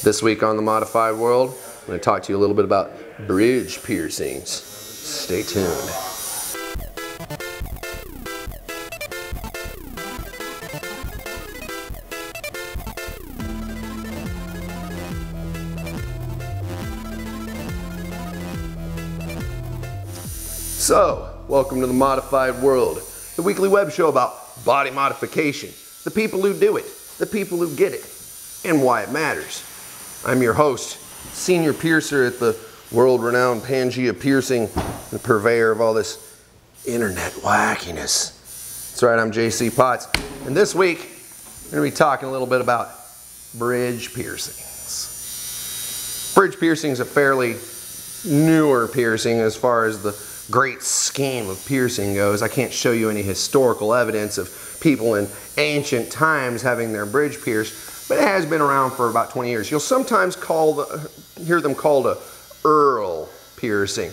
This week on the Modified World, I'm going to talk to you a little bit about bridge piercings. Stay tuned. So, welcome to the Modified World, the weekly web show about body modification, the people who do it, the people who get it, and why it matters. I'm your host, senior piercer at the world-renowned Pangea Piercing, the purveyor of all this internet wackiness. That's right, I'm JC Potts, and this week we're going to be talking a little bit about bridge piercings. Bridge piercing is a fairly newer piercing as far as the great scheme of piercing goes. I can't show you any historical evidence of people in ancient times having their bridge pierced, but it has been around for about 20 years. You'll sometimes hear them called a Earl piercing,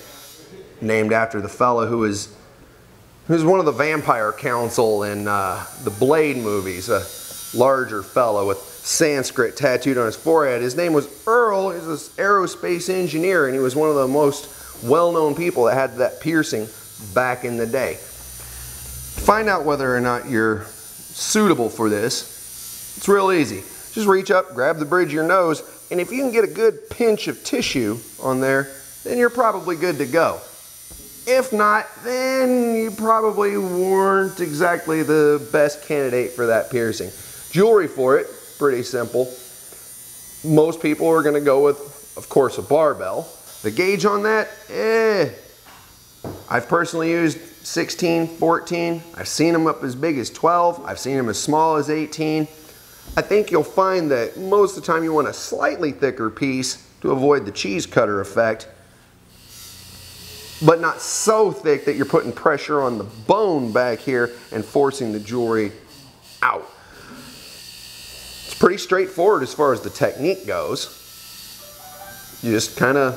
named after the fellow who was one of the vampire council in the Blade movies, a larger fellow with Sanskrit tattooed on his forehead. His name was Earl. He was an aerospace engineer, and he was one of the most well-known people that had that piercing back in the day. To find out whether or not you're suitable for this, it's real easy. Just reach up, grab the bridge of your nose, and if you can get a good pinch of tissue on there, then you're probably good to go. If not, then you probably weren't exactly the best candidate for that piercing. Jewelry for it, pretty simple. Most people are going to go with, of course, a barbell. The gauge on that, I've personally used 16, 14. I've seen them up as big as 12. I've seen them as small as 18. I think you'll find that most of the time you want a slightly thicker piece to avoid the cheese cutter effect, but not so thick that you're putting pressure on the bone back here and forcing the jewelry out. It's pretty straightforward as far as the technique goes. You just kind of,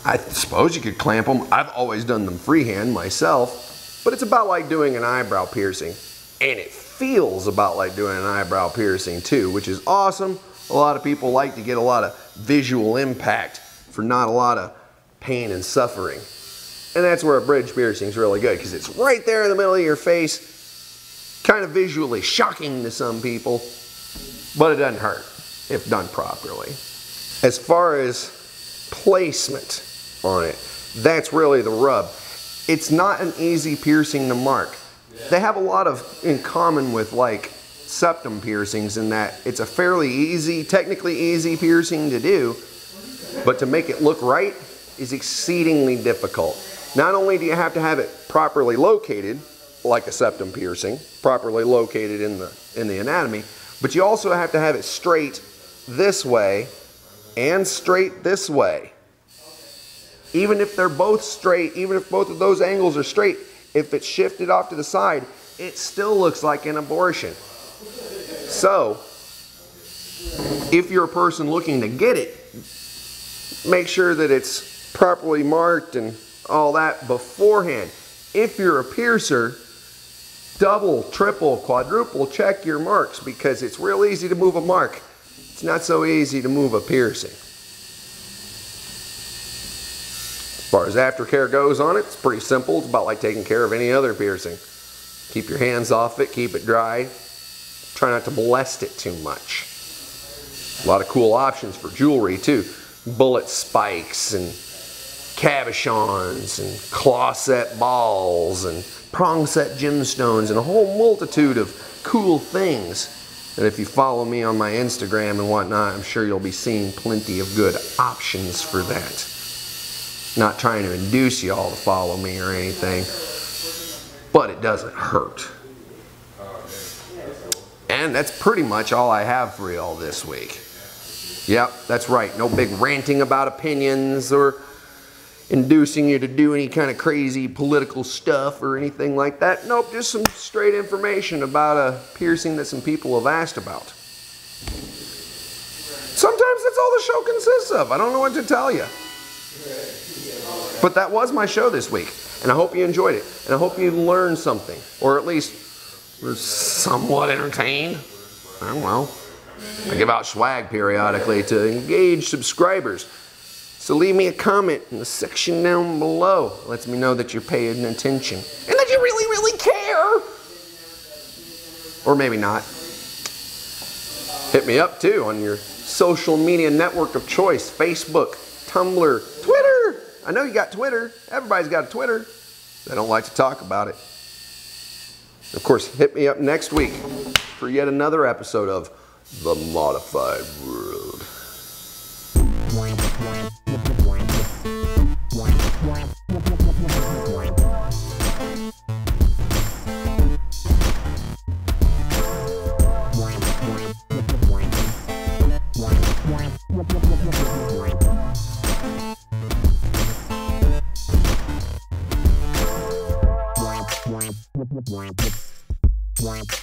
I suppose you could clamp them. I've always done them freehand myself, but it's about like doing an eyebrow piercing, and it feels about like doing an eyebrow piercing too, which is awesome. A lot of people like to get a lot of visual impact for not a lot of pain and suffering. And that's where a bridge piercing is really good, because it's right there in the middle of your face, kind of visually shocking to some people, but it doesn't hurt if done properly. As far as placement on it, that's really the rub. It's not an easy piercing to mark. They have a lot in common with like septum piercings in that it's a fairly easy, technically easy piercing to do, but to make it look right is exceedingly difficult. Not only do you have to have it properly located, like a septum piercing, properly located in the anatomy, but you also have to have it straight this way and straight this way. Even if they're both straight, even if both of those angles are straight, if it's shifted off to the side, it still looks like an abortion. So, if you're a person looking to get it, make sure that it's properly marked and all that beforehand. If you're a piercer, double, triple, quadruple check your marks, because it's real easy to move a mark. It's not so easy to move a piercing. As far as aftercare goes on it, it's pretty simple. It's about like taking care of any other piercing. Keep your hands off it, keep it dry. Try not to molest it too much. A lot of cool options for jewelry too. Bullet spikes and cabochons and claw set balls and prong set gemstones and a whole multitude of cool things. And if you follow me on my Instagram and whatnot, I'm sure you'll be seeing plenty of good options for that. Not trying to induce you all to follow me or anything, but it doesn't hurt. And that's pretty much all I have for y'all this week. Yep, that's right. No big ranting about opinions or inducing you to do any kind of crazy political stuff or anything like that. Nope, just some straight information about a piercing that some people have asked about. Sometimes that's all the show consists of. I don't know what to tell you. But that was my show this week, and I hope you enjoyed it, and I hope you learned something, or at least were somewhat entertained. I don't know. I give out swag periodically to engage subscribers. So leave me a comment in the section down below. It lets me know that you're paying attention and that you really, really care. Or maybe not. Hit me up too on your social media network of choice. Facebook, Tumblr, Twitter. I know you got Twitter. Everybody's got a Twitter. They don't like to talk about it. Of course, hit me up next week for yet another episode of The Modified World.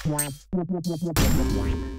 Wow.